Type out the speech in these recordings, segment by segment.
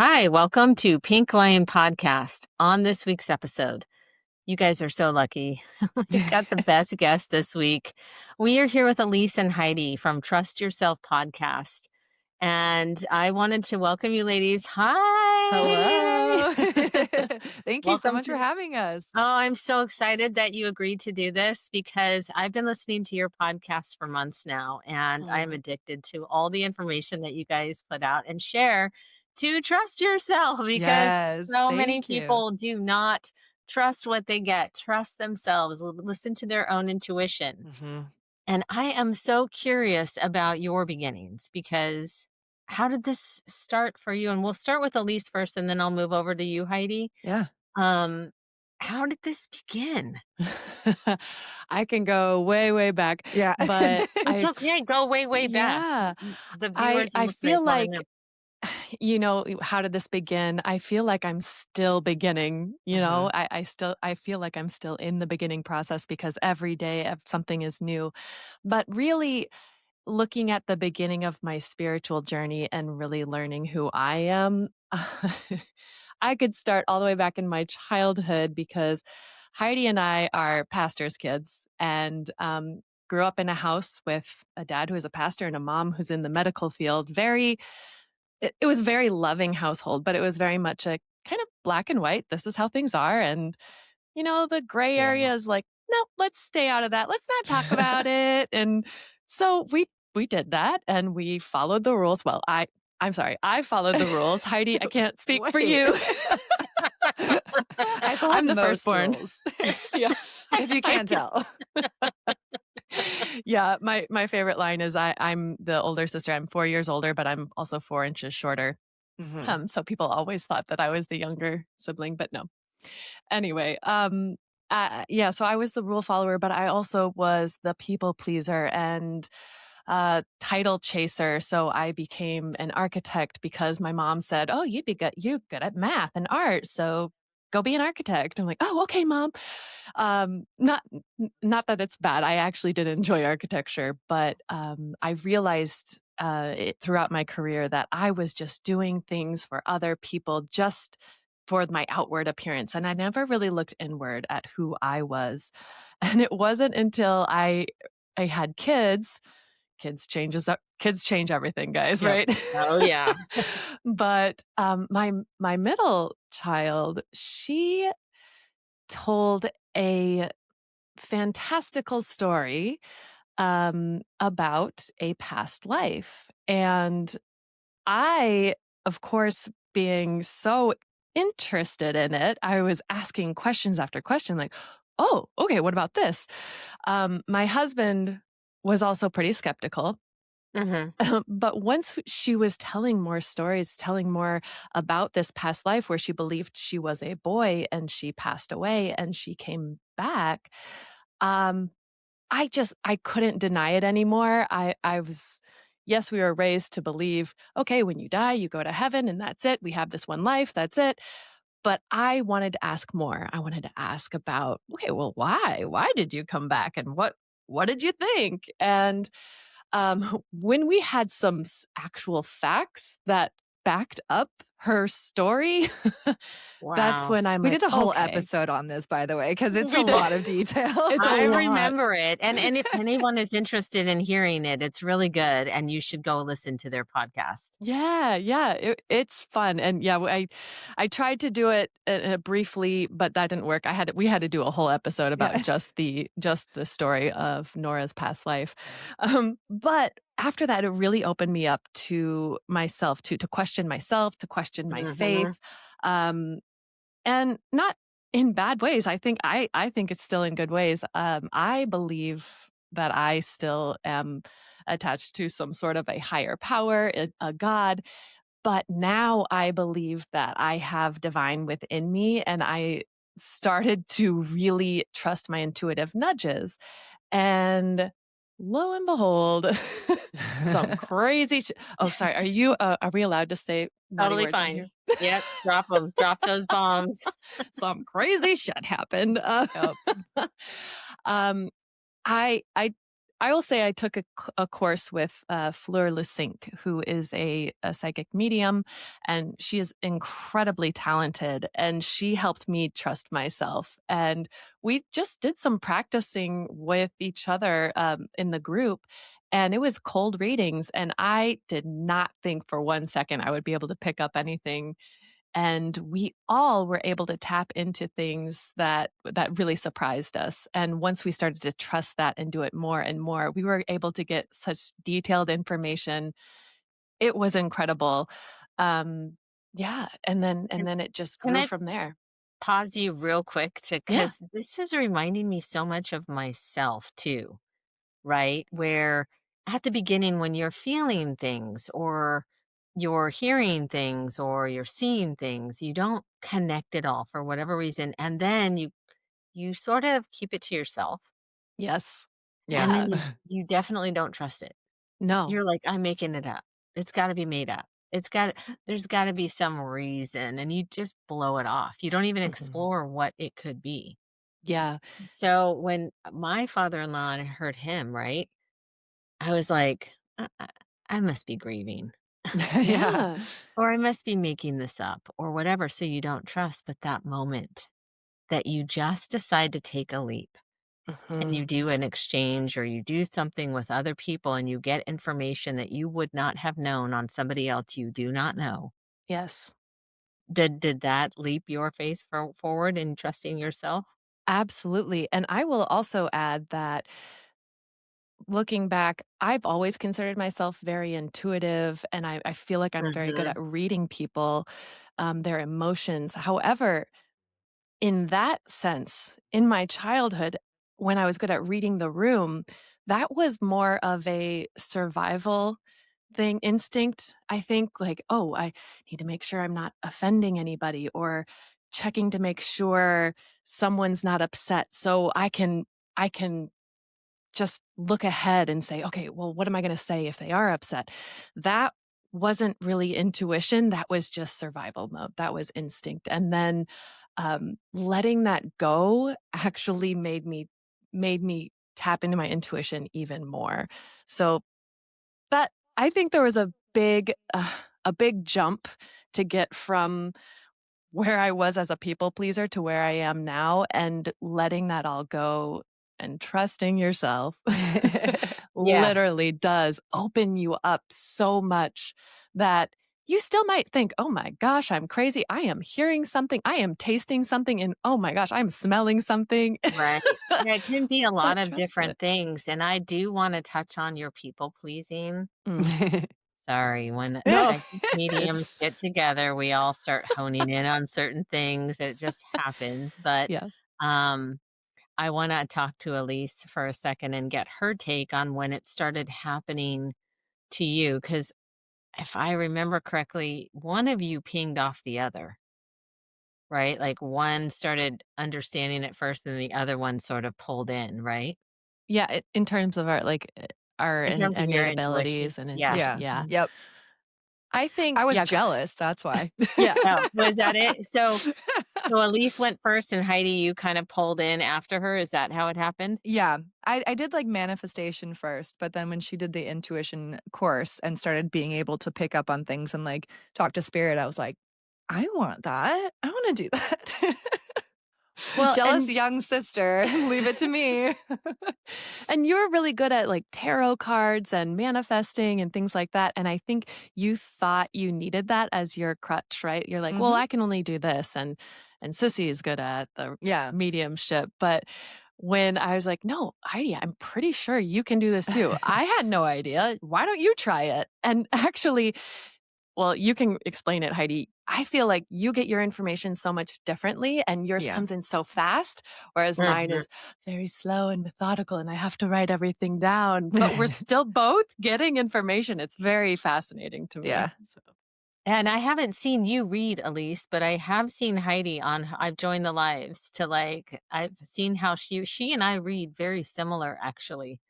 Hi, welcome to Pink Lion Podcast. On this week's episode, you guys are so lucky. We've got the best guest this week. We are here with Elise and Heidi from Trust Yourself Podcast. And I wanted to welcome you ladies. Hi. Hello. Thank you so Welcome much to for having us. Oh, I'm so excited that you agreed to do this because I've been listening to your podcast for months now, and I'm Mm. addicted to all the information that you guys put out and share to trust yourself because Yes, so many thank you. people do not trust what they get, trust themselves, listen to their own intuition. Mhm. And I am so curious about your beginnings because how did this start for you? And we'll start with Elise first, and then I'll move over to you, Heidi. Yeah. Um, how did this begin? I can go way, way back, Yeah. but It's okay, go way, way back. yeah, The I viewers and I listeners feel wanna like, know. how did this begin? I feel like I'm still beginning, Mhm. I feel like I'm still in the beginning process because every day something is new. But really looking at the beginning of my spiritual journey and really learning who I am, I could start all the way back in my childhood because Heidi and I are pastors' kids and grew up in a house with a dad who is a pastor and a mom who's in the medical field. It was a very loving household, but it was very much a kind of black and white. This is how things are. And, the gray Yeah. area is like, no, let's stay out of that. Let's not talk about it. And so we did that and we followed the rules. Well, I'm sorry, I followed the rules. Heidi, I can't speak for Wait. you. I followed I'm the most firstborn. rules, Yeah. if you can't tell. Yeah, my favorite line is I'm the older sister. I'm 4 years older, but I'm also 4 inches shorter. Mhm. So people always thought that I was the younger sibling, but no. Anyway, yeah, so I was the rule follower, but I also was the people pleaser and title chaser. So I became an architect because my mom said, "Oh, you good at math and art, so go be an architect." I'm like, "Oh, okay, mom." Not that it's bad. I actually did enjoy architecture, but I realized throughout my career that I was just doing things for other people, just for my outward appearance, and I never really looked inward at who I was. And it wasn't until I had kids. Kids change everything, guys, Yep. right? Oh, yeah. But my middle child, she told a fantastical story about a past life. And I, of course, being so interested in it, I was asking questions after question, like, oh, okay, what about this? My husband was also pretty skeptical. Mhm. But once she was telling more stories, telling more about this past life where she believed she was a boy and she passed away and she came back, um, I couldn't deny it anymore. Yes, we were raised to believe, okay, when you die, you go to heaven and that's it. We have this one life, that's it. But I wanted to ask more. I wanted to ask about, okay, well, why? Why did you come back? And what did you think? And when we had some actual facts that backed up her story, that's Wow. when I'm We like, did a whole okay, episode on this, by the way, because it's a we did. lot of detail. It's a I lot. remember it, and if anyone is interested in hearing it, it's really good, and you should go listen to their podcast. Yeah, yeah, it's fun, and yeah, I tried to do it briefly, but that didn't work. We had to do a whole episode about Yeah. just the story of Nora's past life. But after that, it really opened me up to myself, to question myself, to question my Mhm. faith, um, and not in bad ways. I think it's still in good ways. I believe that I still am attached to some sort of a higher power, a God. But now I believe that I have divine within me, and I started to really trust my intuitive nudges. And lo and behold, some crazy. Oh, sorry. Are we allowed to say naughty Totally words on fine. here? Yep, drop them. Drop those bombs. Some crazy shit happened. Yep. Um, I I will say I took a course with Fleur Lusink, who is a psychic medium, and she is incredibly talented. And she helped me trust myself. And we just did some practicing with each other in the group. And it was cold readings. And I did not think for 1 second I would be able to pick up anything, and we all were able to tap into things that really surprised us. And once we started to trust that and do it more and more, we were able to get such detailed information. It was incredible. um yeah, and Can, then it just can grew I from there. pause you real quick to Yeah. because this is reminding me so much of myself too, right? Where at the beginning, when you're feeling things or you're hearing things or you're seeing things, you don't connect it all for whatever reason. And then you sort of keep it to yourself. Yes. And Yeah. then you definitely don't trust it. No. You're like, "I'm making it up. It's gotta be made up. There's gotta be some reason," and you just blow it off. You don't even Mhm. explore what it could be. Yeah. So, when my father-in-law and I heard him, right, I was like, I must be grieving, Yeah. Yeah. or I must be making this up," or whatever, so you don't trust, but that moment that you just decide to take a leap and Mhm. you do an exchange or you do something with other people and you get information that you would not have known on somebody else you do not know. Yes. Did that leap your faith forward in trusting yourself? Absolutely. And I will also add that looking back, I've always considered myself very intuitive, and I feel like I'm very good Mhm. at reading people, their emotions. However, in that sense, in my childhood, when I was good at reading the room, that was more of a survival thing, instinct. I think, like, oh, I need to make sure I'm not offending anybody, or checking to make sure someone's not upset so I can just look ahead and say, okay, well, what am I going to say if they are upset? That wasn't really intuition. That was just survival mode. That was instinct. And then letting that go actually made me tap into my intuition even more. So that I think there was a big jump to get from where I was as a people pleaser to where I am now, and letting that all go and trusting yourself Yeah, literally does open you up so much that you still might think, "Oh my gosh, I'm crazy. I am hearing something. I am tasting something, and oh my gosh, I'm smelling something." right. Yeah, it can be a lot But of trust it. different things, and I do wanna touch on your people pleasing. Mm. Sorry, when No. psychic mediums It's get together, we all start honing in on certain things, it just happens, but, yeah. um I wanna talk to Elise for a second and get her take on when it started happening to you, because if I remember correctly, one of you pinged off the other, right? Like, one started understanding it first and the other one sort of pulled in, right? Yeah, in terms of our In terms of your innate intuition. abilities and Yeah. intuition, Yeah. yeah. Mhm. Yep. I think I was yeah, jealous, that's why. yeah. Oh, was that it? So Elise went first and Heidi, you kind of pulled in after her, is that how it happened? Yeah. I did, like, manifestation first, but then when she did the intuition course and started being able to pick up on things and, like, talk to spirit, I was like, "I want that. I wanna do that." Well, Jealous young sister, leave it to me. and you're really good at, like, tarot cards and manifesting and things like that, and I think you thought you needed that as your crutch, right? You're like, "Well, Mhm. I can only do this," and Sissy is good at the Yeah. mediumship, but when I was like, "No, Heidi, I'm pretty sure you can do this too." I had no idea. Why don't you try it? And actually, well, you can explain it, Heidi. I feel like you get your information so much differently and yours Yeah. comes in so fast, whereas mine Mhm. is very slow and methodical and I have to write everything down. But we're still both getting information. It's very fascinating to me. Yeah. So, And I haven't seen you read, Elise, but I have seen Heidi on I've joined the lives to, like I've seen how she and I read very similar, actually,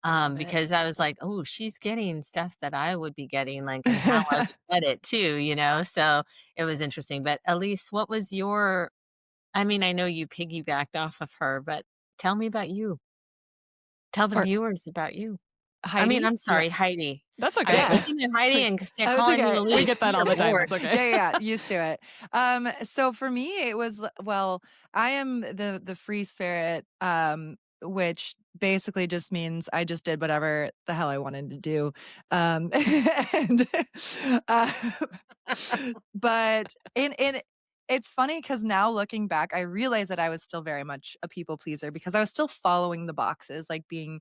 love it. because I was like, "Oh, she's getting stuff that I would be getting, like, and how I would get it too," you know? So, it was interesting, but Elise, what was your I mean, I know you piggybacked off of her, but tell me about you. Tell the Or viewers about you. I mean, Heidi? I'm Yeah. sorry, Heidi. That's I was okay. Yeah. looking at Heidi and It's calling you okay. We Elise. get that all Good the time. lord. It's okay. Yeah, used to it. So for me, it was well, I am the free spirit, which basically just means I just did whatever the hell I wanted to do. And uh, but in it's funny because now looking back, I realize that I was still very much a people pleaser because I was still following the boxes, like being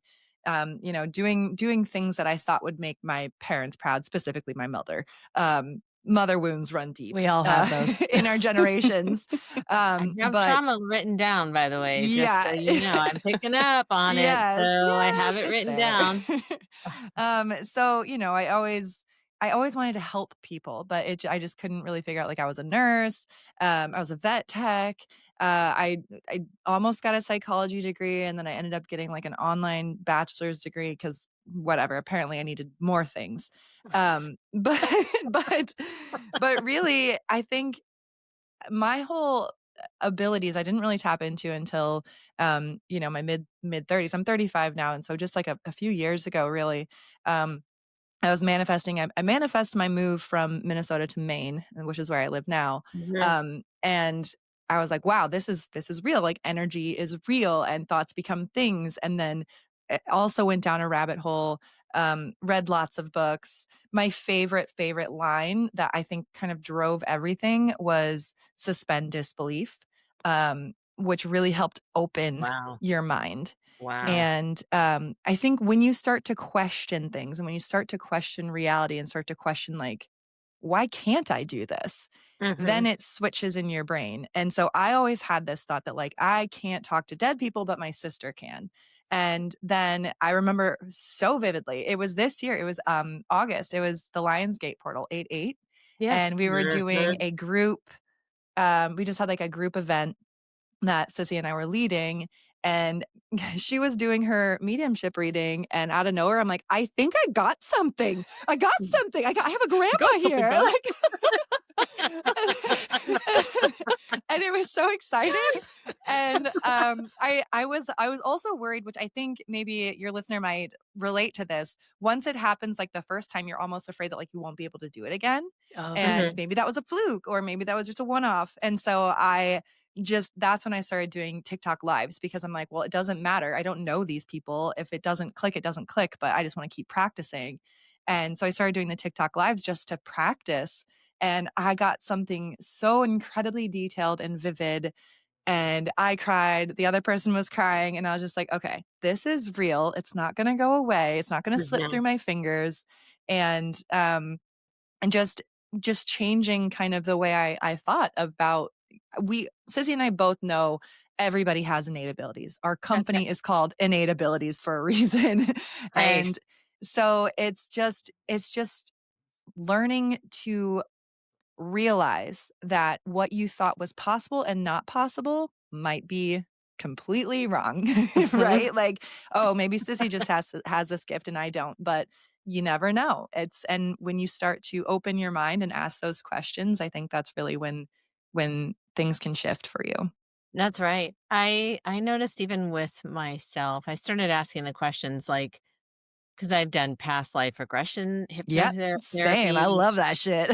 doing things that I thought would make my parents proud, specifically my mother. Mother wounds run deep We all have those. in our generations. I have But trauma written down, by the way, just so yeah, you know. I'm picking up on it, so yes, I have yes, it it's written there. down. So I always wanted to help people, but I just couldn't really figure out. Like I was a nurse, I was a vet tech. I almost got a psychology degree, and then I ended up getting like an online bachelor's degree because whatever. Apparently, I needed more things. But but but really, I think my whole abilities I didn't really tap into until my mid 30s. I'm 35 now, and so just like a few years ago really, um I was manifesting. I manifest my move from Minnesota to Maine, which is where I live now. Mhm. And I was like, wow, this is real. Like energy is real and thoughts become things. And then it also went down a rabbit hole, read lots of books. My favorite line that I think kind of drove everything was suspend disbelief, which really helped open Wow. your mind. Wow. And I think when you start to question things and when you start to question reality and start to question, like, why can't I do this? Then Mhm. it switches in your brain. And so I always had this thought that, like, I can't talk to dead people, but my sister can. And then I remember so vividly, it was this year, it was August, it was the Lionsgate portal 8/8. Yeah. And we were doing Mhm. a group, we just had like a group event that Sissy and I were leading, and she was doing her mediumship reading, and out of nowhere, I'm like, "I think I got something. I got something. I have a grandpa Got something, here." guys. Like, and it was so exciting. And I was also worried, which I think maybe your listener might relate to this. Once it happens, like the first time, you're almost afraid that like you won't be able to do it again. Oh, And Mhm. maybe that was a fluke, or maybe that was just a one off. And so that's when I started doing TikTok lives because I'm like, well, it doesn't matter. I don't know these people. If it doesn't click, it doesn't click, but I just want to keep practicing. And so I started doing the TikTok lives just to practice. And I got something so incredibly detailed and vivid. And I cried. The other person was crying. And I was just like, okay, this is real. It's not going to go away. It's not going to slip Mhm. through my fingers. And just changing kind of the way I thought about we Sissy and I both know everybody has innate abilities. Our That's right. company is called Innate Abilities for a reason. Right. And so it's just learning to realize that what you thought was possible and not possible might be completely wrong, Mhm. right? Like, oh, maybe Sissy just has this gift and I don't, but you never know. And when you start to open your mind and ask those questions, I think that's really when things can shift for you. That's right. I noticed even with myself, I started asking the questions like, because I've done past life regression Yep, same. I therapy. love that shit.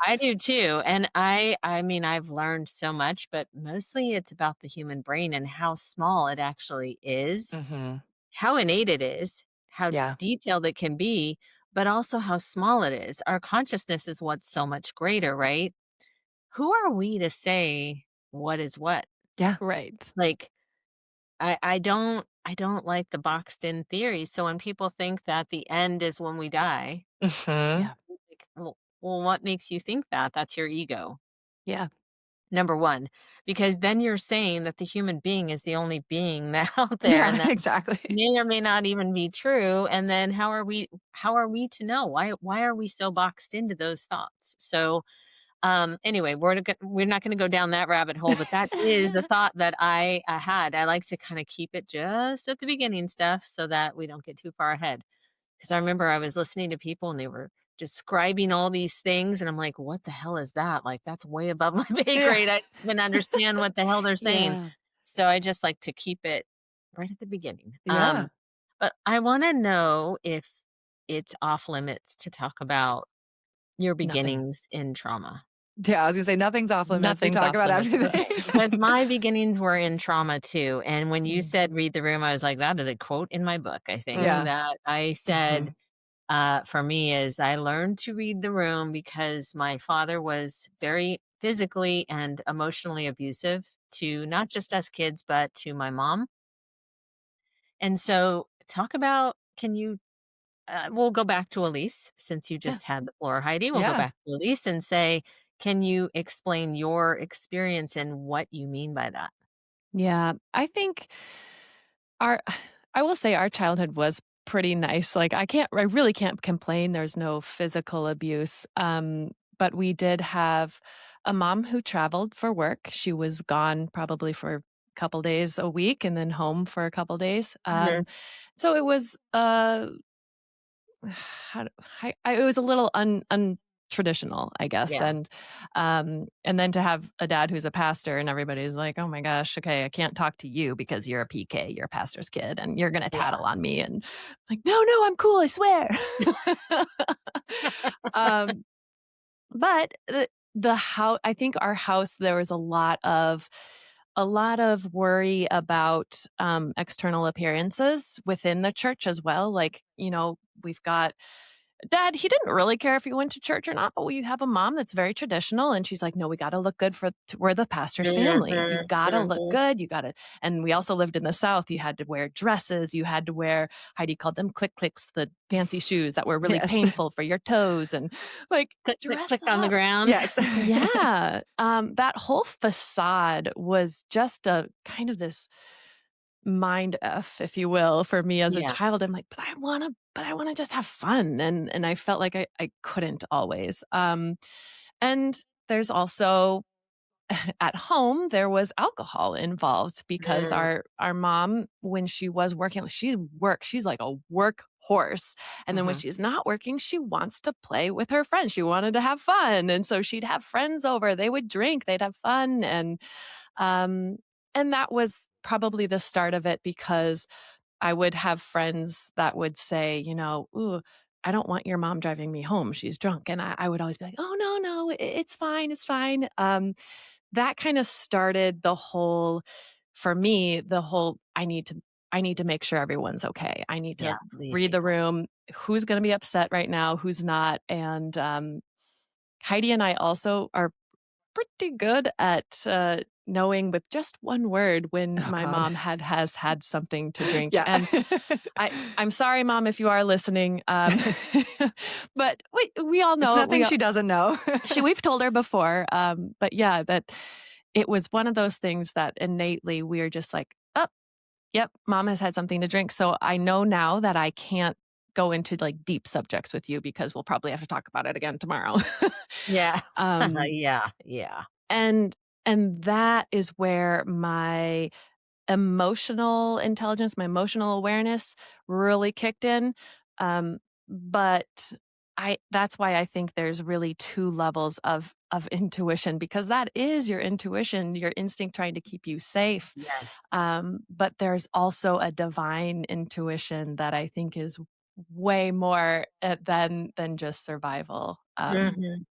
I do too, and I mean, I've learned so much, but mostly it's about the human brain and how small it actually is, Hmm. how innate it is, how Yeah. detailed it can be, but also how small it is. Our consciousness is what's so much greater, right? Who are we to say what is what? Yeah. right. Like, I don't like the boxed in theory. So when people think that the end is when we die, Hmm. Yeah. like, well, what makes you think that? That's your ego. Yeah. Number 1, because then you're saying that the human being is the only being that out there, Yeah, and that exactly. may or may not even be true, and then how are we to know? Why are we so boxed into those thoughts? So, anyway, we're not gonna go down that rabbit hole, but that is a thought that I had. I like to kinda keep it just at the beginning stuff so that we don't get too far ahead. 'Cause I remember I was listening to people and they were describing all these things, and I'm like, "What the hell is that?" Like, that's way above my pay Yeah. grade. I don't even understand what the hell they're saying. Yeah. So I just like to keep it right at the beginning. Yeah. I wanna know if it's off limits to talk about your Nothing. beginnings in trauma. Yeah, I was gonna say nothing's off limits. We Nothing's talk off about limits for everything. us. Because my beginnings were in trauma too, and when you Mm. said "read the room," I was like, "That is a quote in my book," I think, Yeah. Mm. that I said, Mhm. for me is I learned to read the room because my father was very physically and emotionally abusive to not just us kids, but to my mom. And so talk about can you we'll go back to Elise since you Yeah. just had the floor, Heidi. We'll go Yeah. back to Elise and say, can you explain your experience and what you mean by that? Yeah. Our I will say our childhood was pretty nice. Like, I really can't complain. There's no physical abuse. But we did have a mom who traveled for work. She was gone probably for a couple days a week and then home for a couple days. Mhm. So it was how do it was a little untraditional, I guess. Yeah. And then to have a dad who's a pastor and everybody's like, "Oh my gosh, okay, I can't talk to you because you're a PK, you're a pastor's kid, and you're gonna Yeah. tattle on me." And like, "No, no, I'm cool, I swear." um, but the how I think our house there was a lot of worry about external appearances within the church as well. Like, we've got dad, he didn't really care if you went to church or not, but we have a mom that's very traditional. And she's like, no, we got to look good we're the pastor's family. You Mhm, got to look mhm. good. You got to, and we also lived in the South. You had to wear dresses. You had to wear, Heidi called them click clicks, the fancy shoes that were really Yes. painful for your toes and like Click, click, dress click on the up. ground. Yes. Yeah. That whole facade was just a kind of this mind F, if you will, for me as a Yeah. child. I'm like, but I wanna just have fun. And I felt like I couldn't always. And there's also at home there was alcohol involved because Mm, our mom, when she was working, she's like a work horse. And then when mhm. she's not working, she wants to play with her friends. She wanted to have fun. And so she'd have friends over, they would drink, they'd have fun. Um, and that was probably the start of it because I would have friends that would say, "Ooh, I don't want your mom driving me home. She's drunk." And I would always be like, "Oh, no, no, it's fine. It's fine." That kind of started for me, I need to make sure everyone's okay. I need Yeah, to these read the people. room. Who's going to be upset right now? Who's not? And Heidi and I also are pretty good at knowing with just one word when Oh my God. mom has had something to drink. Yeah. And I'm sorry, mom, if you are listening. But we all It's know nothing she doesn't know. we've told her before. But yeah, that it was one of those things that innately we're just like, oh, yep, mom has had something to drink. So I know now that I can't go into like deep subjects with you because we'll probably have to talk about it again tomorrow. Yeah. um, Yeah, yeah. and and that is where my emotional intelligence, my emotional awareness really kicked in. But that's why I think there's really two levels of intuition because that is your intuition, your instinct trying to keep you safe. Yes. But there's also a divine intuition that I think is way more than just survival. Mhm.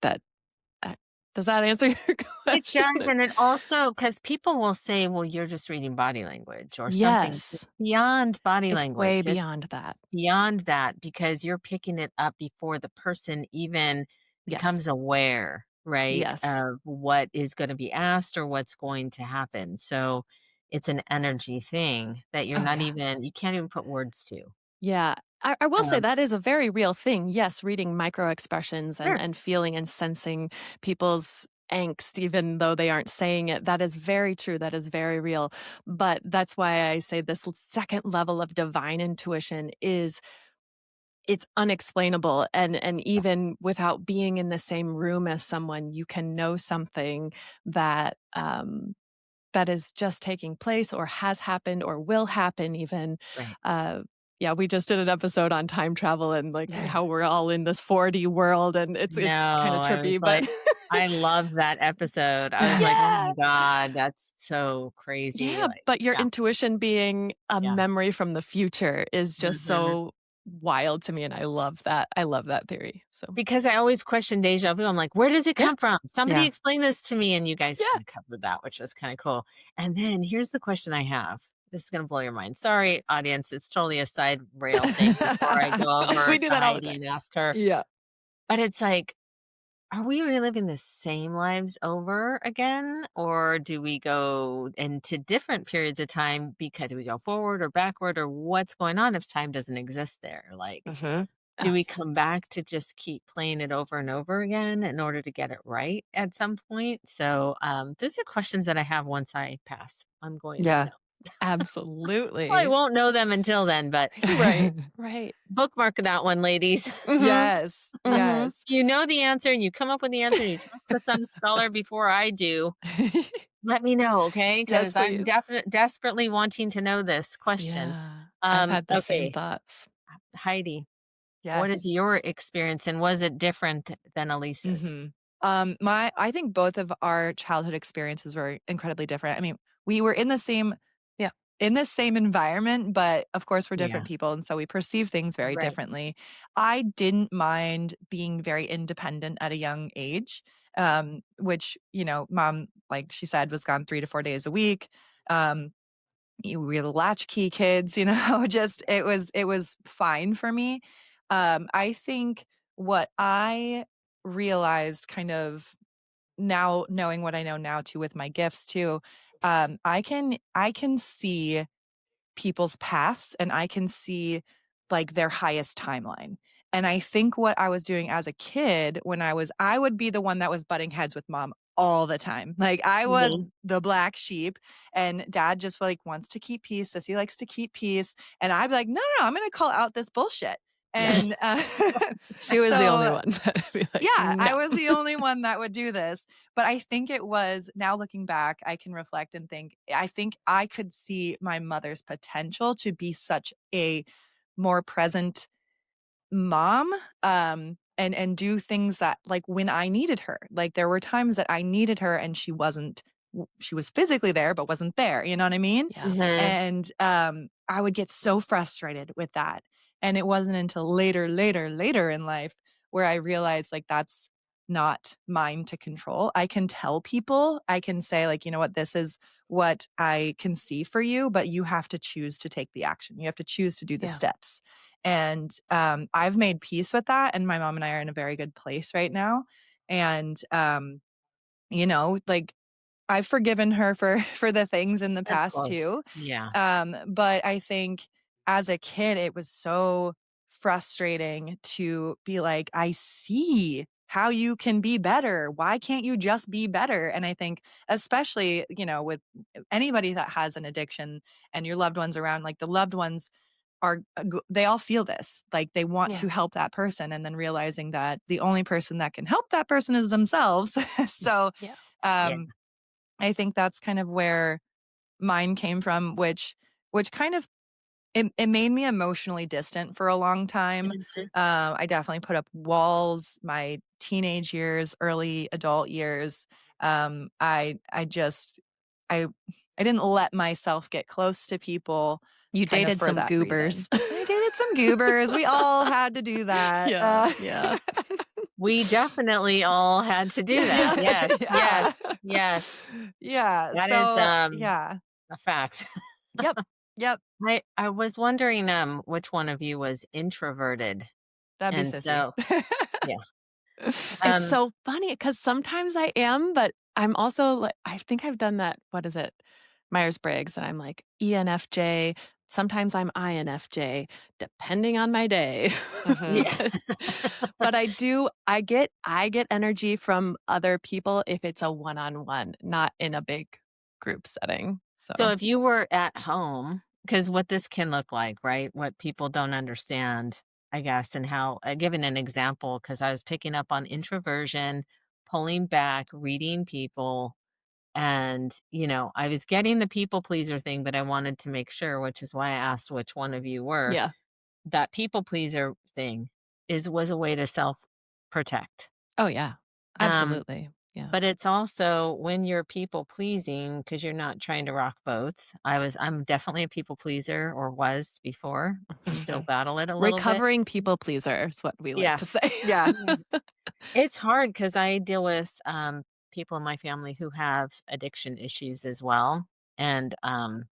That does that answer your It question? does, and it also because people will say, "Well, you're just reading body language or something." It's Yes, beyond body it's language. way It's beyond that. beyond that because you're picking it up before the person even Yes. becomes aware, right, Yes. of what is gonna be asked or what's going to happen. So, it's an energy thing that Oh, yeah. you can't even put words to. Yeah. I will say Um that is a very real thing. Yes, reading micro expressions Sure. and feeling and sensing people's angst, even though they aren't saying it. That is very true. That is very real. But that's why I say this second level of divine intuition is it's unexplainable. And even without being in the same room as someone, you can know something that that is just taking place or has happened or will happen even. Right. Uh, yeah, we just did an episode on time travel and like how we're all in this 4D world and it's No, kind of I was trippy, but like I love that episode. I was like, "Oh Yeah. my god, that's so crazy." Yeah, Like, but your yeah, intuition being a yeah. memory from the future is just Mhm. so wild to me, and I love that. I love that theory. So, Because I always question deja vu. I'm like, "Where does it yeah. come from? Somebody Yeah. explain this to me." And you guys Yeah. kinda covered that, which was kinda cool. And then here's the question I have. This is gonna blow your mind. Sorry, audience, it's totally a side rail thing before I go over We do to that all the Heidi time. and ask her. Yeah. But it's like, are we reliving the same lives over again? Or do we go into different periods of time because do we go forward or backward or what's going on if time doesn't exist there? Like, Mhm. do Oh, we come back to just keep playing it over and over again in order to get it right at some point? So, those are questions that I have once I pass. I'm going to Yeah. know. Well, I absolutely. won't know them until then, but Right, right. bookmark that one, ladies. Mhm, Yes. mhm. Yes. You know the answer and you come up with the answer and you talk to some scholar before I do. Let me know, okay? Yes, Because I'm please. desperately wanting to know this question. Yeah, I've had the same Okay, thoughts. Heidi, what is Yes. your experience and was it different than Elise's? Mhm. I think both of our childhood experiences were incredibly different. I mean, we were Yeah, in the same environment, but of course we're Yeah, different people, and so we perceive things very right. differently. I didn't mind being very independent at a young age, which, mom, like she said, was gone 3 to 4 days a week. Um, we were the latchkey kids, just it was fine for me. I think what I realized kind of now knowing what I know now too with my gifts too, I can see people's paths and I can see like their highest timeline. And I think what I was doing as a kid when I would be the one that was butting heads with mom all the time. Like I was Mhm. the black sheep and dad just like wants to keep peace. Sissy likes to keep peace. And I'd be like, no, no, no, I'm going to call out this bullshit. yeah. And She was the only so one that'd be like, yeah, I "No." was the only one that would do this, but I think it was now looking back, I can reflect and think I think I could see my mother's potential to be such a more present mom, and do things that like when I needed her. Like there were times that I needed her and she was physically there but wasn't there, you know what I mean? Yeah, Mhm. And I would get so frustrated with that. And it wasn't until later in life where I realized like that's not mine to control. I can tell people, I can say like, you know what, this is what I can see for you, but you have to choose to take the action. You have to choose to do the yeah, steps. And I've made peace with that. And my mom and I are in a very good place right now. And like I've forgiven her for for the things in the Of past course. too. Yeah. But I think as a kid, it was so frustrating to be like, I see how you can be better. Why can't you just be better? And I think, especially, with anybody that has an addiction and your loved ones around, like the loved ones they all feel this, like they want yeah, to help that person and then realizing that the only person that can help that person is themselves. So, yeah, Yeah. um, I think that's kind of where mine came from, which kind of it made me emotionally distant for a long time. Mhm. I definitely put up walls my teenage years, early adult years. I just I I didn't let myself get close to people you kind of dated for some that reason. goobers. I dated some goobers. We all had to do that. Yeah, yeah, We definitely all had to do that. yeah, Yeah. Yes, Yeah. yes, yes. Yeah. That is, So, yeah. a fact. Yep. Yep. I was wondering, which one of you was introverted, That'd be and sissy. so yeah, It's um, so funny because sometimes I am, but I'm also like, I think I've done that. What is it? Myers-Briggs, and I'm like ENFJ. Sometimes I'm INFJ, depending on my day. Mhm. yeah. But but I get energy from other people if it's a one-on-one, not in a big group setting. So So, if you were at home, because what this can look like, right? What people don't understand, I guess, and how giving an example, because I was picking up on introversion, pulling back, reading people, and, I was getting the people pleaser thing, but I wanted to make sure, which is why I asked which one of you were. yeah. That people pleaser thing was a way to self protect. Oh, yeah. Um, Absolutely. Yeah. But it's also when you're people pleasing because you're not trying to rock boats. I'm definitely a people pleaser or was before. Still Mhm. battle it a little bit. Recovering people pleaser is what we like Yeah. to say. Yeah. Yeah. It's hard because I deal with people in my family who have addiction issues as well. And and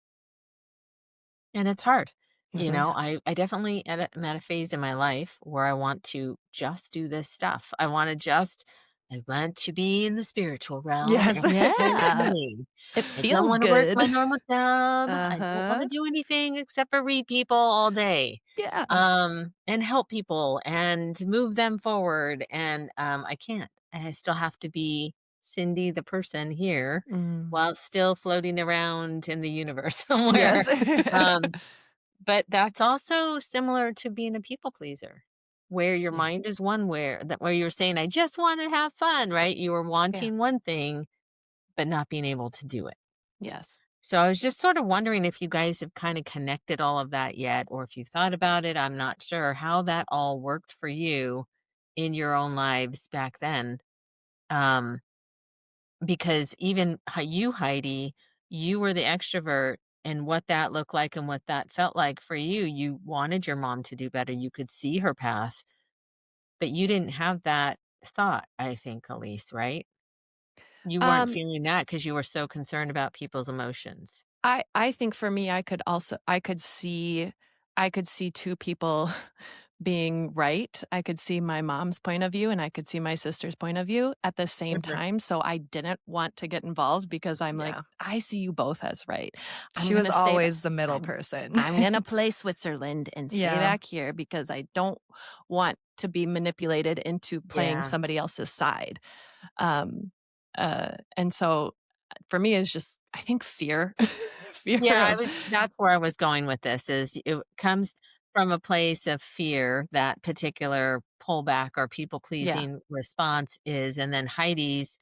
it's hard. Mhm. Yeah. I definitely am at a phase in my life where I want to just do this stuff. I want to be in the spiritual realm Yes. and Yeah. healing. It I don't feels want to work good. my normal job. I don't want to Uh-huh. do anything except for read people all day. Yeah. And help people and move them forward. And I can't. I still have to be Cindy the person here Mm. while still floating around in the universe Yes. somewhere. Um, but that's also similar to being a people pleaser, where your Yeah. mind is one where you're saying, I just want to have fun, right? You were Yeah. wanting one thing, but not being able to do it. Yes. So I was just sort of wondering if you guys have kind of connected all of that yet, or if you've thought about it. I'm not sure how that all worked for you in your own lives back then. Um, because even you, Heidi, you were the extrovert, and what that looked like and what that felt like for you. You wanted your mom to do better. You could see her path, but you didn't have that thought, I think, Elise, right? You weren't Um, feeling that because you were so concerned about people's emotions. I think for me, I could see two people being right. I could see my mom's point of view and I could see my sister's point of view at the same Mhm. time. So I didn't want to get involved because I'm like, Yeah. I see you both as right. I'm She was gonna stay always the middle I'm person. I'm gonna play Switzerland and stay Yeah. back here because I don't want to be manipulated into playing Yeah. somebody else's side. Um and so for me it's just I think fear. Fear Yeah, I of was that's where I was going with this is it comes from a place of fear, that particular pullback or people yeah. pleasing response is, and then Heidi's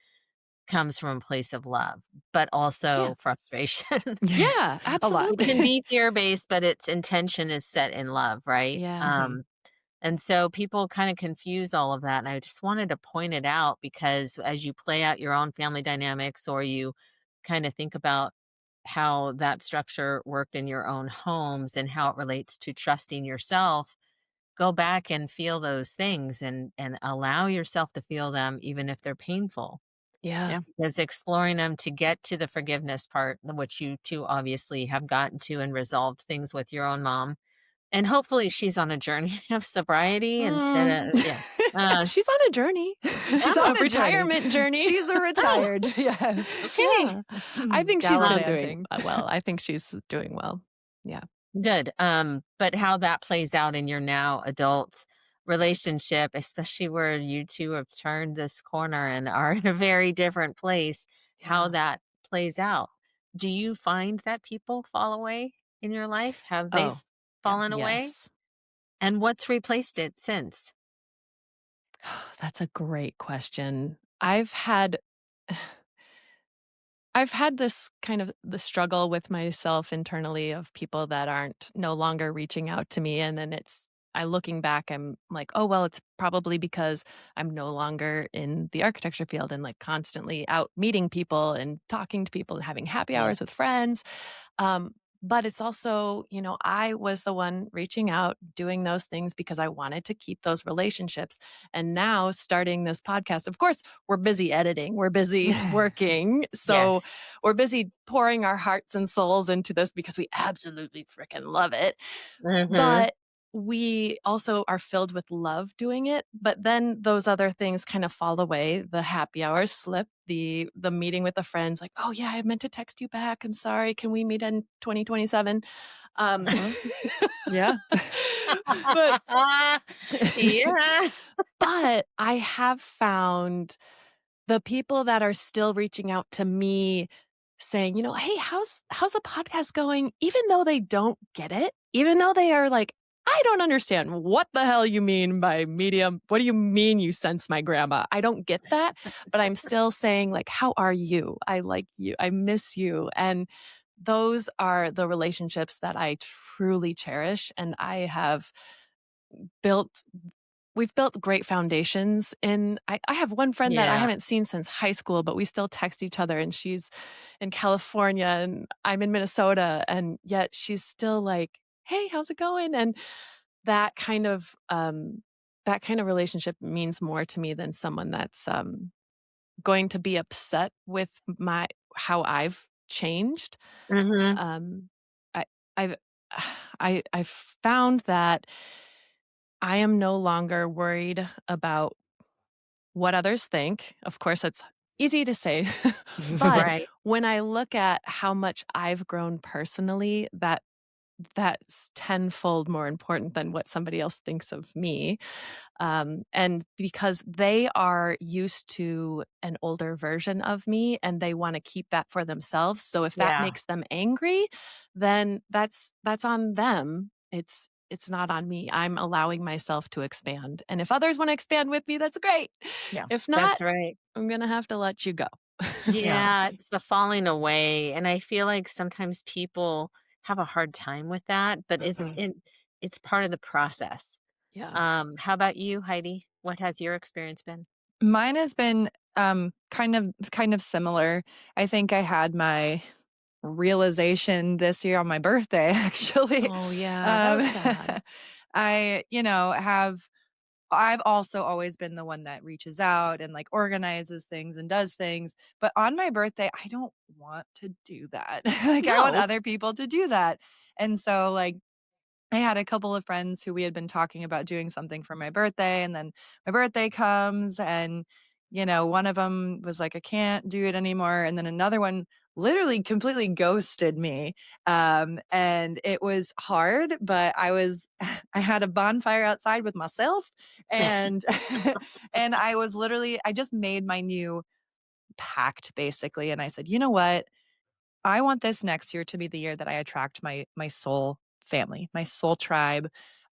comes from a place of love, but Yeah. also frustration. Yeah, A lot. It can absolutely. be fear-based, but its intention is set in love, right? Yeah. Mhm. And so people kind of confuse all of that. And I just wanted to point it out because as you play out your own family dynamics or you kind of think about how that structure worked in your own homes and how it relates to trusting yourself, go back and feel those things and allow yourself to feel them even if they're painful. Yeah. Yeah. Because exploring them to get to the forgiveness part, which you two obviously have gotten to and resolved things with your own mom, and hopefully she's on a journey of sobriety instead Mm. of yeah. Uh, She's on a journey. She's A on a journey. retirement journey. She's a oh, retired. Yes. okay. Yeah. I think she's been doing, Gallivanting. well. I think she's doing well. Yeah. Good. But how that plays out in your now adult relationship, especially where you two have turned this corner and are in a very different place, how Yeah. that plays out. Do you find that people fall away in your life? Have they Oh, yeah. fallen away? Yes. And what's replaced it since? That's a great question. I've had this kind of the struggle with myself internally of people that aren't no longer reaching out to me. And then I looking back, I'm like, oh, well, it's probably because I'm no longer in the architecture field and like constantly out meeting people and talking to people and having happy Yeah. hours with friends. But it's also, I was the one reaching out, doing those things because I wanted to keep those relationships. And now starting this podcast, of course, we're busy editing, we're busy working. So Yes. we're busy pouring our hearts and souls into this because we absolutely freaking love it. Hmm. But we also are filled with love doing it, but then those other things kind of fall away. The happy hours slip, the meeting with the friends, like, oh yeah, I meant to text you back. I'm sorry. Can we meet in 2027? Um, Mhm. Yeah. but Yeah. but I have found the people that are still reaching out to me saying, "Hey, how's the podcast going?" Even though they don't get it, even though they are like, "I don't understand what the hell you mean by medium. What do you mean you sense my grandma? I don't get that." But I'm still saying like, "How are you? I like you. I miss you." And those are the relationships that I truly cherish and I have built we've built great foundations. And I have one friend that I Yeah. haven't seen since high school, but we still text each other, and she's in California and I'm in Minnesota. And yet she's still like, hey, how's it going? And that kind of, that kind of relationship means more to me than someone that's going to be upset with my how I've changed. Mhm. Um, I, I've I've found that I am no longer worried about what others think. Of course, it's easy to say, but Right. when I look at how much I've grown personally, that's tenfold more important than what somebody else thinks of me. And because they are used to an older version of me and they want to keep that for themselves. So if that Yeah. makes them angry, then that's on them. It's not on me. I'm allowing myself to expand. And if others want to expand with me, that's great. Yeah. If not, That's right. I'm going to have to let you go. So, Yeah. Yeah, it's the falling away, and I feel like sometimes people have a hard time with that, but Mhm. it's part of the process. yeah. How about you, Heidi? What has your experience been? Mine has been kind of similar. I think I had my realization this year on my birthday actually. Oh, yeah. That Um was sad. I, I've also always been the one that reaches out and like organizes things and does things, but on my birthday I don't want to do that. Like I want No. other people to do that. And so like I had a couple of friends who we had been talking about doing something for my birthday, and then my birthday comes, and one of them was like, "I can't do it anymore," and then another one literally completely ghosted me. And it was hard, but I had a bonfire outside with myself, and and I just made my new pact basically, and I said, "You know what? I want this next year to be the year that I attract my soul family, my soul tribe.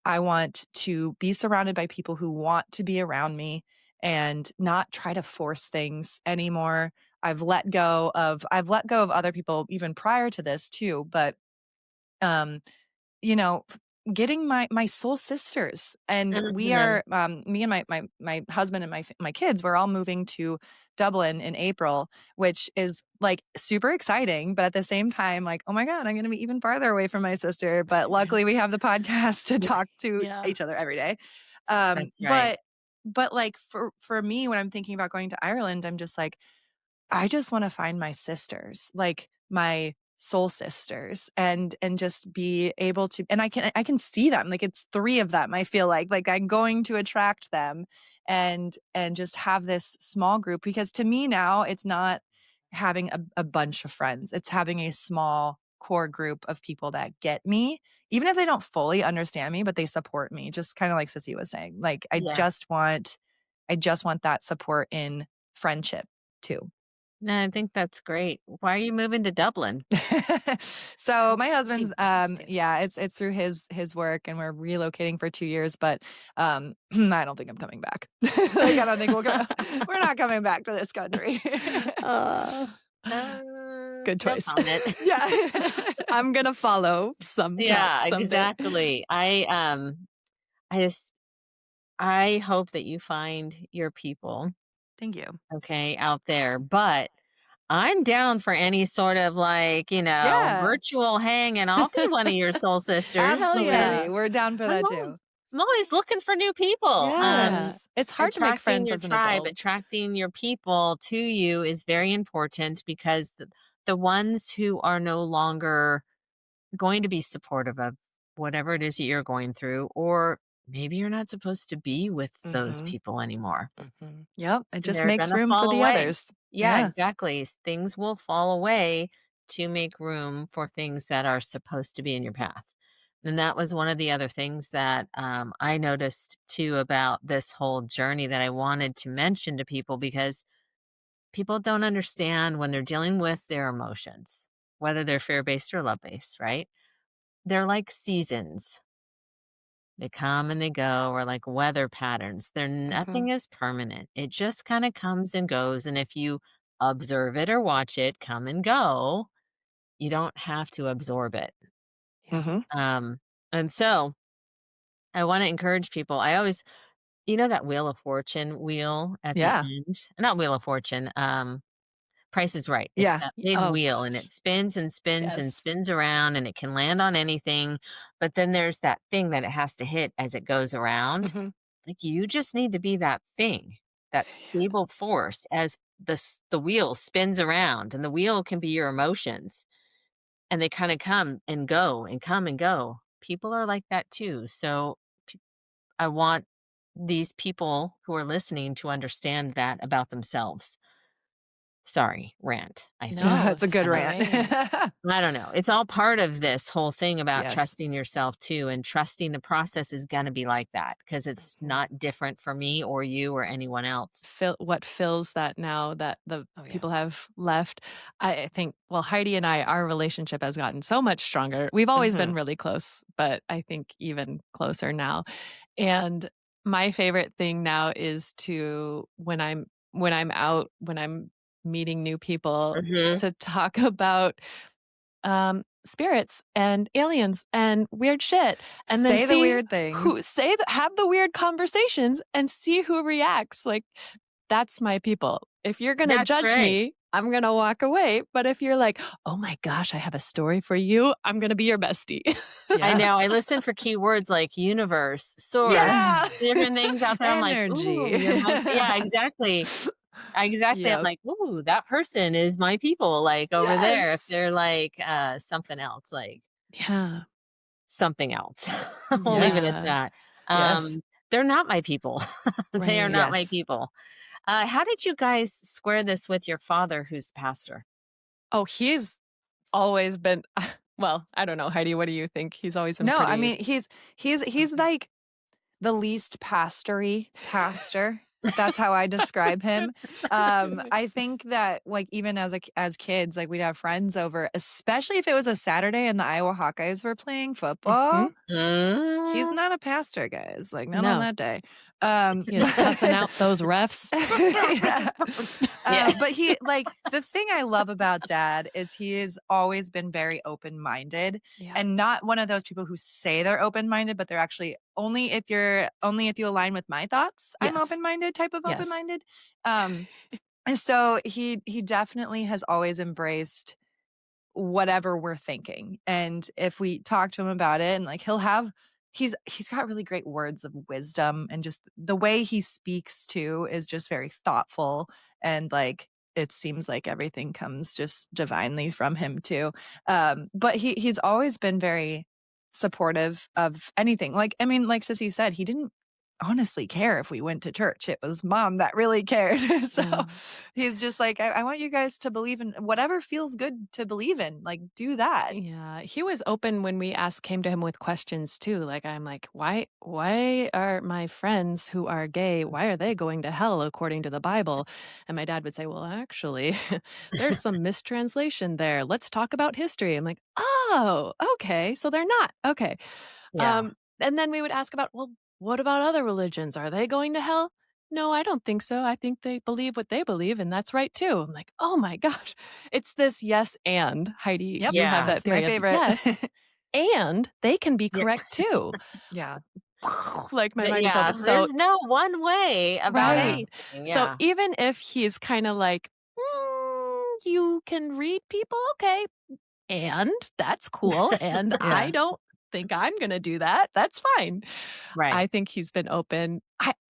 I want to be surrounded by people who want to be around me and not try to force things anymore. I've let go of other people even prior to this too, but um you know, f getting my soul sisters, and we Mhm. are, me and my husband and my kids, we're all moving to Dublin in April, which is, like, super exciting, but at the same time, like, "Oh my god, I'm gonna be even farther away from my sister," but luckily we have the podcast to talk to Yeah. each other every day. Um, That's right. but but, like, for me, when I'm thinking about going to Ireland, I'm just like, I just wanna find my sisters, like, my soul sisters, and just be able to, and I can see them, like, it's 3 of them, I feel like I'm going to attract them, and just have this small group, because to me now, it's not having a bunch of friends, it's having a small core group of people that get me, even if they don't fully understand me, but they support me, just kinda like Sissy was saying, like, Yeah. I just want that support in friendship too. No, I think that's great. Why are you moving to Dublin? So my She husband's wants to. yeah, it's through his work, and we're relocating for 2 years, but I don't think I'm coming back. Like I don't think we're not coming back to this country. Uh, Good No choice. comment. Yeah. I'm gonna follow some track Yeah, someday. exactly. I just I hope that you find your people, Thank you. okay, out there, but I'm down for any sort of like, Yeah. virtual hang, and I'll be one of your soul sisters Hell because Absolutely. yeah. We're down for I'm that too. always I'm always looking for new people. Yeah. Yes. It's hard to make Attracting friends your as an tribe, adult. attracting your people to you is very important because the ones who are no longer going to be supportive of whatever it is that you're going through, or maybe you're not supposed to be with those Mhm. people anymore. Mhm. Yep, it just They're makes gonna room for fall the away. others. Yeah, Yeah. exactly. Things will fall away to make room for things that are supposed to be in your path. And that was one of the other things that I noticed too about this whole journey that I wanted to mention to people because people don't understand when they're dealing with their emotions, whether they're fear based or love based, right? They're like seasons. They come and they go, or like weather patterns. They're Mhm. nothing is permanent. It just kind of comes and goes. And if you observe it or watch it come and go, you don't have to absorb it. Yeah. Mhm. And so I want to encourage people. I always You know that Wheel of Fortune wheel at the Yeah. end? Not Wheel of Fortune, Price is Right. It's Yeah. that big Oh, wheel, and it spins and spins and yes. spins around, and it can land on anything, but then there's that thing that it has to hit as it goes around. Mhm. Like, you just need to be that thing, that stable force as the wheel spins around, and the wheel can be your emotions, and they kinda come and go and come and go. People are like that too, so p I want these people who are listening to understand that about themselves. Sorry, rant, I think. No, It's a it's good rant. great. I don't know. It's all part of this whole thing about Yes. trusting yourself too, and trusting the process is gonna be like that because it's Mhm. not different for me or you or anyone else. What fills that now that the Oh, yeah. people have left. I think, well, Heidi and I, our relationship has gotten so much stronger. We've always been Mhm. really close, but I think even closer now. And my favorite thing now is to when I'm meeting new people, Mhm. to talk about spirits and aliens and weird shit, and then Say the see weird who things. say that, have the weird conversations and see who reacts. Like, that's my people. If you're going to That's judge right. me, I'm going to walk away. But if you're like, oh my gosh, I have a story for you, I'm going to be your bestie. I Yeah. know, I listen for keywords like universe, source, Yeah. Yeah. different things out there. I'm like, "Ooh, Energy. you're my" Yeah, exactly. Exactly, I'm Yep. like, "Ooh, that person is my people," like, over there. If Yes. they're like, something else, like Yeah. something else. We'll leave it Yes. at Yeah. that. Yes. They're not my people. They are Right. not my Yes. people. How did you guys square this with your father who's pastor? Oh, he's always been, well, I don't know. Heidi, what do you think? He's always been No, I pretty. mean, he's like the least pastory pastor. That's how I That's a describe good, him. a good way. I think that, like, even as kids, like, we'd have friends over, especially if it was a Saturday and the Iowa Hawkeyes were playing Mhm. football. He's Mm. not a pastor, guys, like, not on No, that day. he is cussing out those refs. Yeah. Yeah. But he like, the thing I love about dad is he has always been very open-minded, Yeah. and not one of those people who say they're open-minded, but they're actually only if you align with my thoughts, I'm Yes. open-minded type of Yes. open-minded. Um, and so he definitely has always embraced whatever we're thinking. And if we talk to him about it, and like he's got really great words of wisdom, and just the way he speaks too is just very thoughtful, and like it seems like everything comes just divinely from him too. But he's always been very supportive of anything. Like, I mean, like Sissy said, he didn't honestly care if we went to church. It was mom that really cared. So Yeah. he's just like, I want you guys to believe in whatever feels good to believe in. Like, do that. Yeah, he was open when we came to him with questions too. Like, I'm like, why are my friends who are gay, why are they going to hell according to the Bible? And my dad would say, well, actually, there's some mistranslation there. Let's talk about history. I'm like, oh, okay, so they're not. Okay. Yeah. And then we would ask about, well, what about other religions? Are they going to hell? No, I don't think so. I think they believe what they believe, and that's right too. I'm like, oh my gosh. It's this yes and. Heidi, Yep. you have Yeah. that That's my theory of favorite. yes, and they can be Yeah. correct too. Yeah. Like, my But mind is yeah, open. So, there's no one way about Yeah. right. anything. So Yeah. even if he's kind of like, you can read people, okay, and that's cool. And I Yeah. don't think I'm going to do that. That's fine. Right. I think he's been open.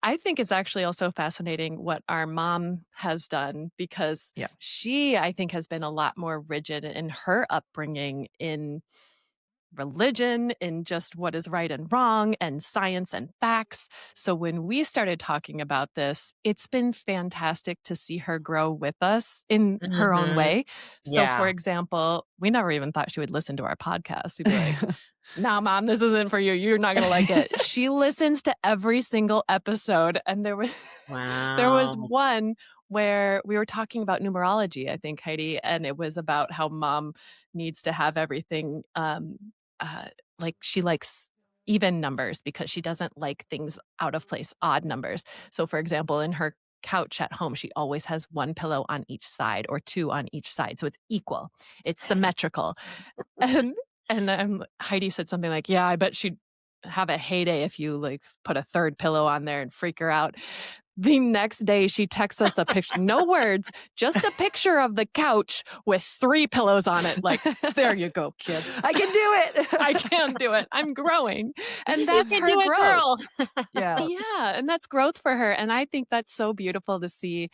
I think it's actually also fascinating what our mom has done, because Yeah. she, I think, has been a lot more rigid in her upbringing in religion, in just what is right and wrong, and science and facts. So when we started talking about this, it's been fantastic to see her grow with us in her own Mhm. way. So, for Yeah. example, we never even thought she would listen to our podcast. We'd be like, "Nah, mom, this isn't for you. You're not gonna like it." She listens to every single episode, and there was Wow. one where we were talking about numerology, I think, Heidi, and it was about how mom needs to have everything uh, like, she likes even numbers because she doesn't like things out of place, odd numbers. So, for example, in her couch at home, she always has one pillow on each side or two on each side. So it's equal, it's symmetrical. And Heidi said something like, "Yeah, I bet have a heyday if you like put a third pillow on there and freak her out. The next day, she texts us a picture, no words, just a picture of the couch with 3 pillows on it. Like, there you go, kids. I can do it. I can do it. I'm growing. And You that's can her do it, growth. girl. Yeah. Yeah. And that's growth for her. And I think that's so beautiful to see.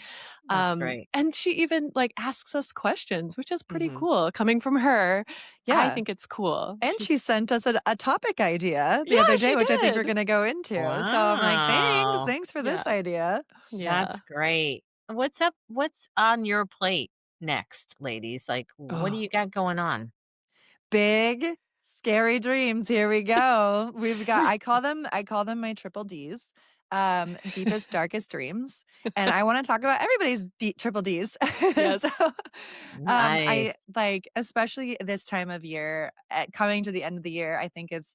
That's great. And she even like asks us questions, which is pretty Mhm. cool coming from her. I Yeah. think it's cool. And she sent us a topic idea the Yeah, other she day, which I think we're did. going to go into. So I'm like, Wow. thanks for this Yeah. idea. Yeah. That's great. What's up? What's on your plate next, ladies? Like, what do Oh, you got going on? big scary dreams. Here we go. We've got I call them my triple D's. Deepest darkest dreams. And I want to talk about everybody's triple D's. Yes. So Nice. I like, especially this time of year, coming to the end of the year, I think it's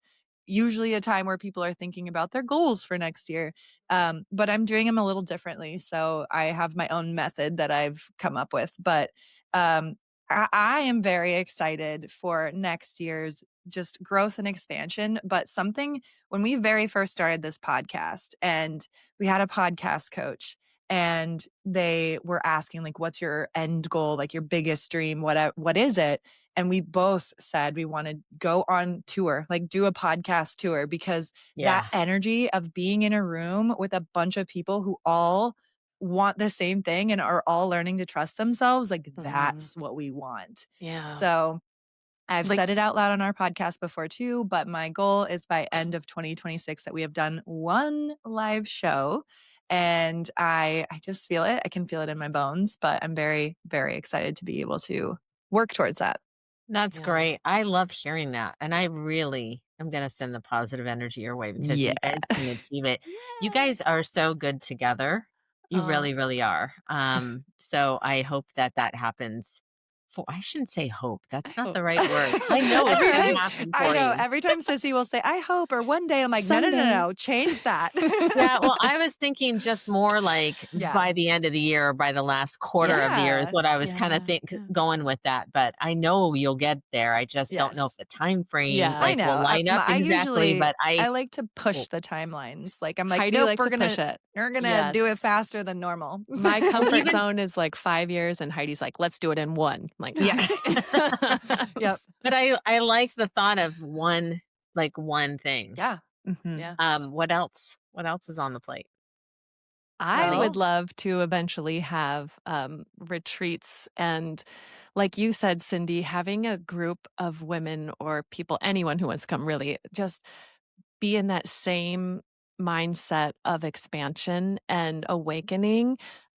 usually a time where people are thinking about their goals for next year. But I'm doing them a little differently. So I have my own method that I've come up with. But um, I am very excited for next year's just growth and expansion. But something, when we very first started this podcast and we had a podcast coach, and they were asking, like, what's your end goal, like your biggest dream, what is it? And we both said we want to go on tour, like do a podcast tour, because that Yeah. energy of being in a room with a bunch of people who all want the same thing and are all learning to trust themselves, like that's what we want. Yeah. So I've Like, said it out loud on our podcast before too, but my goal is by end of 2026 that we have done one live show. And I just feel it. I can feel it in my bones, but I'm very, very excited to be able to work towards that. That's yeah. great. I love hearing that. And I really am going to send the positive energy your way because Yeah. you guys can achieve it. You Yeah. guys are so good together. You really, really are. So I hope that that happens. I shouldn't say hope. That's not the right word. I know it's Every going time, to happen I for know. you. Every time Sissy will say, I hope, or one day, I'm like, no, Someday. change that. Yeah, well, I was thinking just more like Yeah. by the end of the year or by the last quarter of the year is Yeah. what I was kind of Yeah. going with that. But I know you'll get there. I just don't know Yes. if the time frame Yeah. I like will know. line up exactly. But I like to push well, the timelines. Like, I'm like, Heidi nope, likes to push it. we're gonna do it Yes. faster than normal. My comfort even zone is like 5 years, and Heidi's like, let's do it in 1. I'm like, yeah. Yep. But I like the thought of one thing. Yeah. Mhm. Yeah. What else? What else is on the plate? I Well, would love to eventually have retreats and, like you said, Cindy, having a group of women or people, anyone who wants to come, really just be in that same mindset of expansion and awakening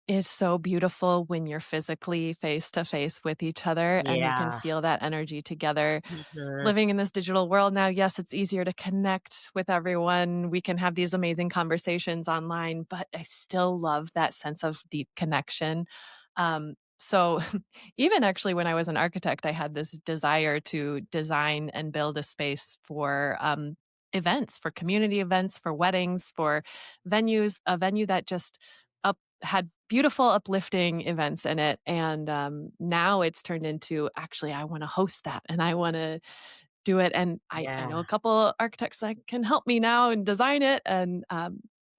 is so beautiful when you're physically face to face with each other and you can Yeah. feel that energy together. Mhm. Living in this digital world now, yes, it's easier to connect with everyone. We can have these amazing conversations online, but I still love that sense of deep connection. So even actually when I was an architect, I had this desire to design and build a space for events, for community events, for weddings, for venues, a venue that just had beautiful, uplifting events in it. And now it's turned into, actually, I want to host that and I want to do it. And I know Yeah. a couple architects that can help me now and design it. And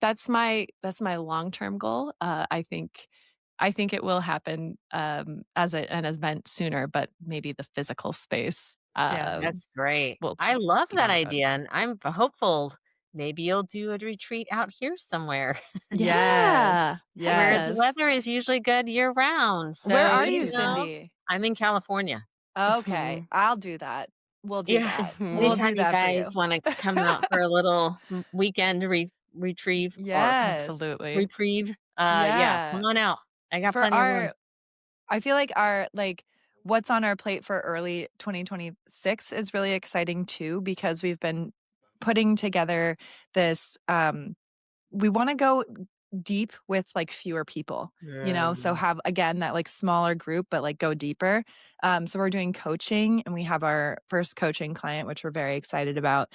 that's my long-term goal. I think it will happen as an event sooner, but maybe the physical space yeah. That's great. will I love be that down the road. idea, and I'm hopeful maybe you'll do a retreat out here somewhere Yeah. Yes. where the Yes. weather is usually good year round. Where So, are you you, know, Cindy? I'm in California. Okay. Mhm. I'll do that. We'll do Yeah. that. We'll Mhm. do Anytime you that for guys you. want to come out for a little weekend retrieve or Yes. Absolutely. reprieve, yeah, come Yeah. on out. I got For plenty of room. I feel like what's on our plate for early 2026 is really exciting too, because we've been putting together this, we want to go deep with like fewer people, so Mm, have again that like smaller group, but like go deeper. So we're doing coaching and we have our first coaching client, which we're very excited about.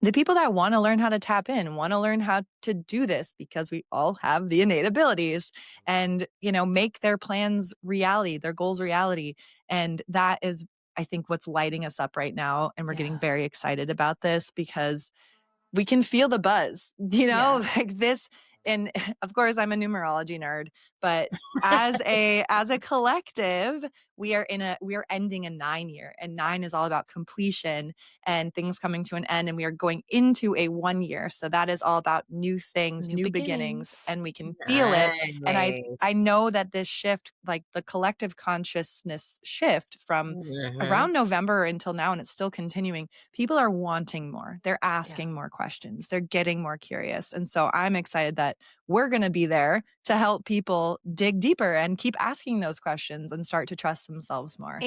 The people that want to learn how to tap in, want to learn how to do this because we all have the innate abilities and, make their plans reality, their goals reality. And that is I think what's lighting us up right now. And we're getting Yeah. very excited about this because we can feel the buzz, Yeah. like this. And of course, I'm a numerology nerd, but as a collective, we are ending a 9 year, and 9 is all about completion and things coming to an end. And we are going into a 1 year. So that is all about new things, New new beginnings, beginnings. and we can feel it. And I Nice. know that this shift, like the collective consciousness shift from Mhm. around November until now, and it's still continuing, people are wanting more. They're asking more questions. They're getting more curious. And so I'm excited that we're going to be there to help people dig deeper and keep asking those questions and start to trust themselves more.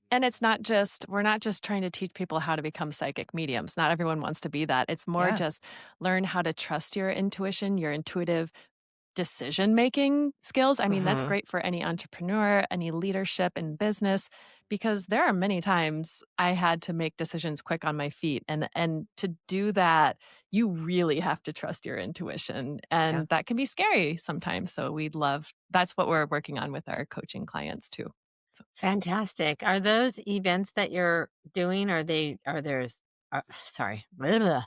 And it's not just, we're not just trying to teach people how to become psychic mediums. Not everyone wants to be that. It's more just learn how to trust your intuition, your intuitive decision-making skills. I mean, that's great for any entrepreneur, any leadership in business, because there are many times I had to make decisions quick on my feet. And to do that, you really have to trust your intuition. And that can be scary sometimes. So that's what we're working on with our coaching clients too. So. Fantastic. Are those events that you're doing, sorry, blah, blah.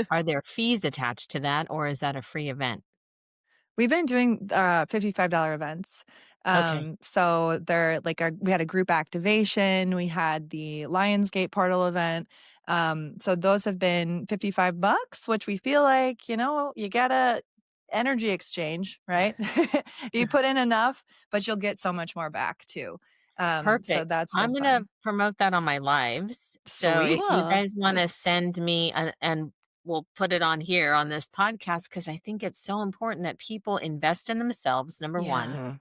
Are there fees attached to that, or is that a free event? We've been doing $55 events. Okay. So they're like we had a group activation, we had the Lionsgate portal event. So those have been $55, which we feel like, you get a energy exchange, right? You put in enough, but you'll get so much more back too. So Perfect. that's I'm been going to fun. promote that on my lives. So if Sweet. you Cool. guys want to send me, and we'll put it on here on this podcast, because I think it's so important that people invest in themselves, number one, Mhm.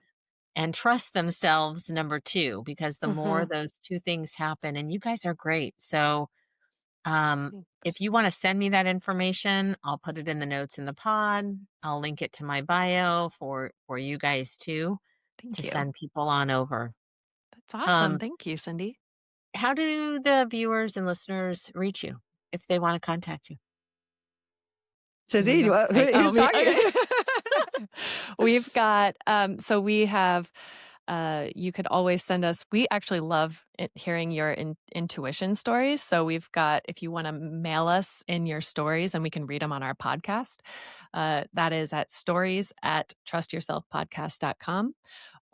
and trust themselves, number two, because the more Mhm. those two things happen, and you guys are great. So if Thanks. you want to send me that information, I'll put it in the notes in the pod. I'll link it to my bio for you guys too, to Thank you. send people on over. That's awesome. Um, Thank you, Cindy. how do the viewers and listeners reach you if they want to contact you? Here we Susie, go. who's Me. talking? Okay. We've got, so we have, you could always send us, we actually love hearing your intuition stories. So we've got, if you want to mail us in your stories and we can read them on our podcast, that is at stories@trustyourselfpodcast.com.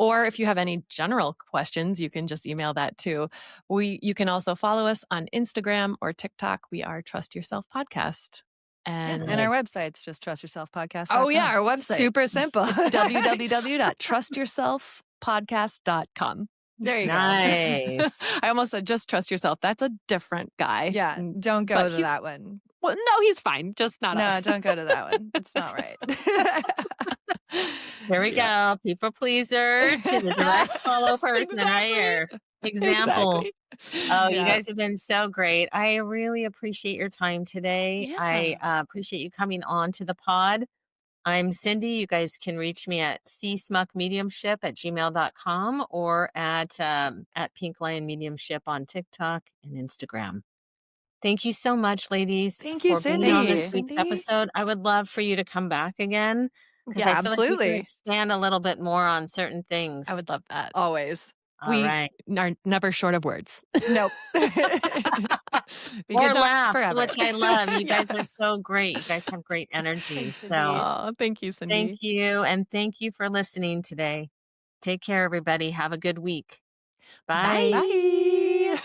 Or if you have any general questions, you can just email that too. You can also follow us on Instagram or TikTok. We are Trust Yourself Podcast. And Nice. our website's just trustyourselfpodcast.com. Oh yeah, our website. Super simple. It's www.trustyourselfpodcast.com. There you go. Nice. I almost said just trust yourself. That's a different guy. Yeah, don't go But to that one. Well, no, he's fine. Just not No, us. don't go to that one. It's not right. Here we go. People pleaser to the direct follow person right here. Example. Exactly. Oh, you Yeah. guys have been so great. I really appreciate your time today. I Yeah. appreciate you coming on to the pod. I'm Cindy. You guys can reach me at csmuckmediumship@gmail.com or at Pink Lion Mediumship on TikTok and Instagram. Thank you so much, ladies, Thank you, for being on this Cindy. week's episode. I would love for you to come back again, because I Yeah, feel like we can absolutely. expand a little bit more on certain things. I would love that. Always. All We right. are never short of words. Nope. We Or can talk laughs, forever. which I love. You Yeah. guys are so great. You guys have great energy. Thanks, Cindy. So Oh, thank you, Cindy. thank you. And thank you for listening today. Take care, everybody. Have a good week. Bye. Bye.